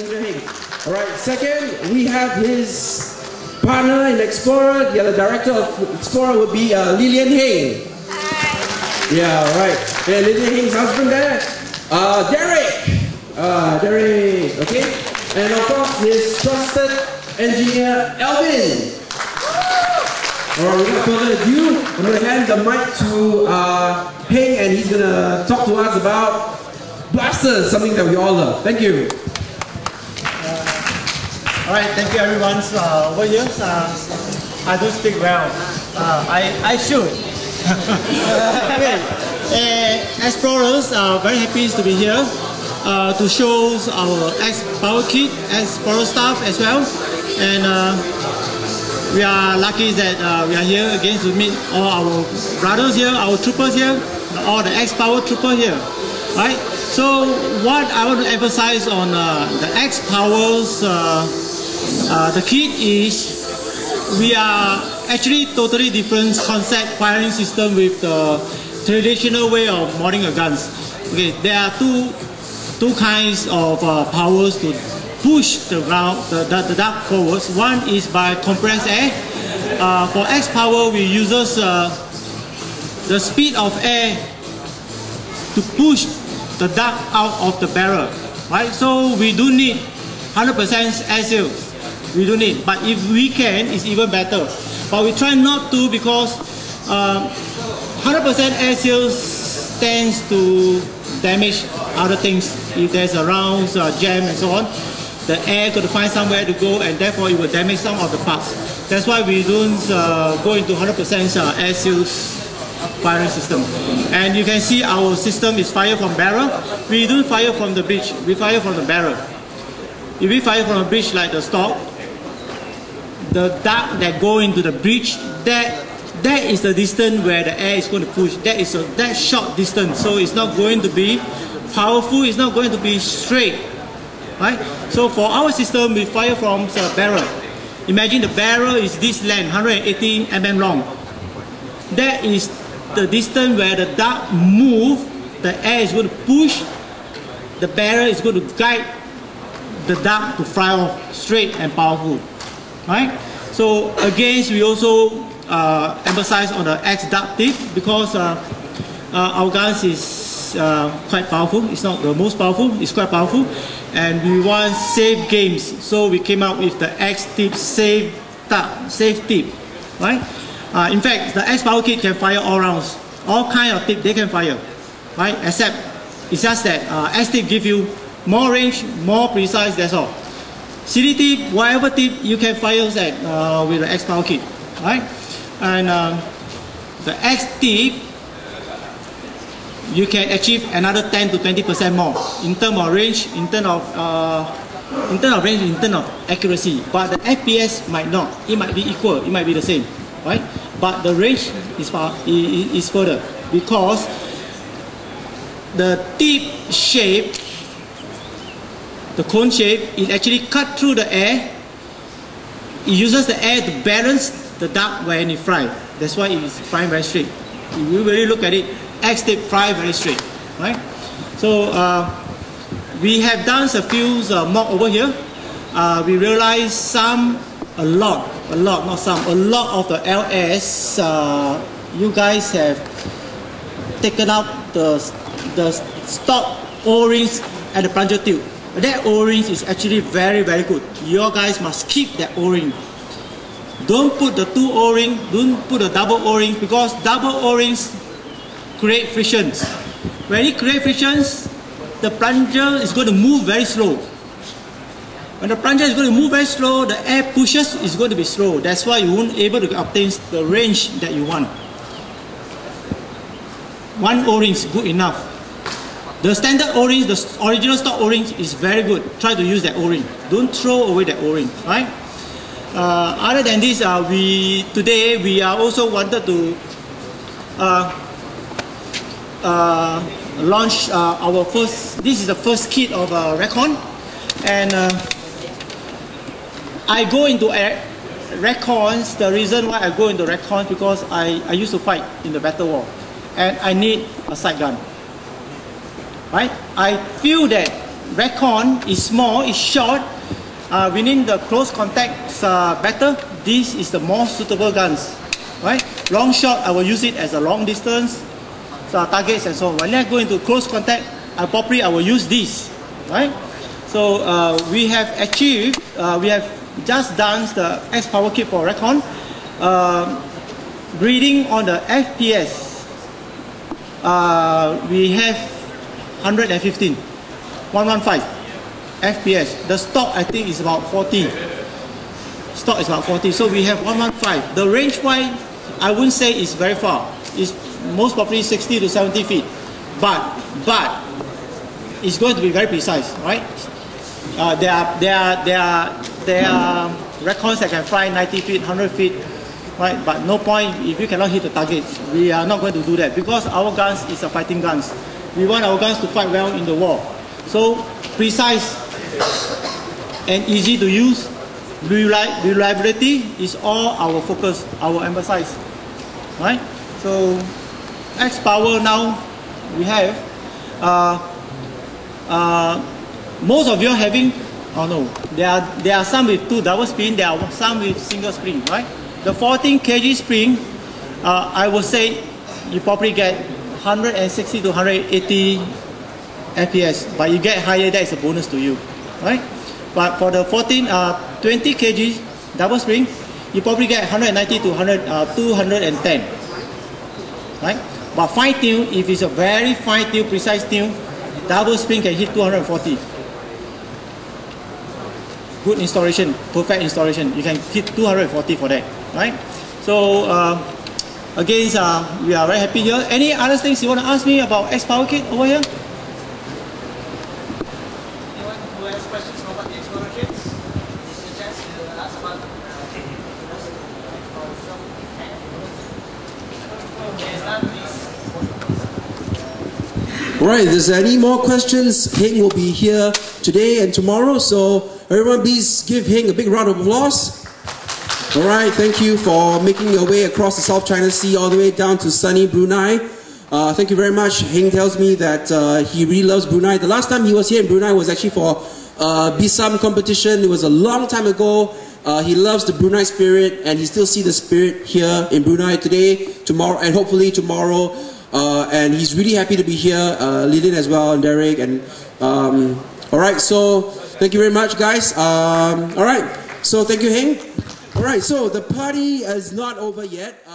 Dninja Heng. Alright, second, we have his partner in Xplorer. The other director of Xplorer would be Dninja Heng. Yeah, right. And Dninja Heng's husband there, Derek, okay? And of course, his trusted engineer, Alvin. Alright, without further ado, I'm going to hand the mic to Heng, and he's going to talk to us about blasters, something that we all love. Thank you. Alright, thank you everyone. Over here, I don't speak well. I should. Okay. Explorers, very happy to be here to show our Xpower kit, Xplorer stuff as well. And we are lucky that we are here again to meet all our brothers here, our troopers here, all the Xpower trooper here. Right? So what I want to emphasize on the Xpower's the kit is we are actually totally different concept firing system with the traditional way of modding a guns. Okay, there are two kinds of powers to push the duck forwards. One is by compressed air. For Xpower, we use the speed of air to push the duck out of the barrel. Right? So we do need 100% air seals. We do need, but if we can, it's even better. But we try not to because 100% air seals tends to damage other things. If there's a round jam and so on, the air could find somewhere to go, and therefore it will damage some of the parts. That's why we don't go into 100% air seals firing system. And you can see our system is fire from barrel. We don't fire from the breech, we fire from the barrel. If we fire from a breech like the stock, the duck that go into the breech, that is the distance where the air is going to push. That is that short distance, so it's not going to be powerful, it's not going to be straight. Right? So for our system, we fire from the barrel. Imagine the barrel is this length, 180 mm long. That is the distance where the duck move, the air is going to push, the barrel is going to guide the duck to fly off straight and powerful. Right? So again, we also emphasize on the X-duck tip because our guns is quite powerful. It's not the most powerful, it's quite powerful. And we want safe games, so we came up with the X-tip safe tip. Right? In fact, the Xpower kit can fire all rounds. All kind of tip they can fire. Right? Except it's just that X-tip give you more range, more precise, that's all. CD tip, whatever tip you can fire that with the Xpower kit. Right? And the X tip, you can achieve another 10 to 20% more in terms of range, in terms of accuracy. But the FPS might not. It might be equal. It might be the same, right? But the range is further because the tip shape, the cone shape, it actually cut through the air. It uses the air to balance the duck when it flies. That's why it is flying very straight. If you really look at it, X-tip fly very straight, right? So we have done a few mock over here. We realized a lot of the LS, you guys have taken out the stock O-rings at the plunger tube. That O-ring is actually very good. You guys must keep that O-ring. Don't put the two O-ring, don't put the double O-ring, because double O-rings create frictions. When it creates frictions, the plunger is going to move very slow. When the plunger is going to move very slow, the air pushes is going to be slow. That's why you won't be able to obtain the range that you want. One O-ring is good enough. The standard O-ring, the original stock O-ring is very good. Try to use that O-ring. Don't throw away that O-ring, right? Other than this, today we are also wanted to launch our first. This is the first kit of Recon, and I go into Recons. The reason why I go into Recons because I used to fight in the battle war, and I need a sight gun. Right? I feel that Recon is small, it's short. We need the close contacts better. This is the more suitable guns, right? Long shot, I will use it as a long distance targets and so on. When I go into close contact, I will use this, right? So we have achieved, we have just done the Xpower kit for Recon. Reading on the FPS, we have 115 FPS. The stock I think is about 40. Stock is about 40. So we have 115. The range wise, I wouldn't say it's very far. It's most probably 60 to 70 feet. But it's going to be very precise, right? There are Recons that can fly 90 feet, 100 feet, right? But no point if you cannot hit the target. We are not going to do that because our guns is a fighting guns. We want our guns to fight well in the war. So precise and easy to use. Reliability is all our focus, our emphasis, right? So Xpower now we have. Most of you are having, oh no, there are some with 2 double spring, there are some with single spring, right? The 14 kg spring, I would say you probably get 160 to 180 FPS, but you get higher, that is a bonus to you, right? But for the 20 kg double spring, you probably get 190 to 210, right? But fine tune, if it's a very fine tune, precise tune, double spring can hit 240. Good installation, perfect installation. You can hit 240 for that, right? So again, we are very happy here. Any other things you want to ask me about Xpower kit over here? Anyone who has questions about the Xplorer kits, this is a chance to ask about Alright, if there's any more questions, Heng will be here today and tomorrow, so everyone please give Heng a big round of applause. Alright, thank you for making your way across the South China Sea all the way down to sunny Brunei. Thank you very much. Heng tells me that he really loves Brunei. The last time he was here in Brunei was actually for Bisam competition. It was a long time ago. He loves the Brunei spirit and he still sees the spirit here in Brunei today, tomorrow, and hopefully tomorrow. And he's really happy to be here, Lillian as well, and Derek. And alright, so thank you very much, guys. Alright, so thank you, Heng. Alright, so the party is not over yet.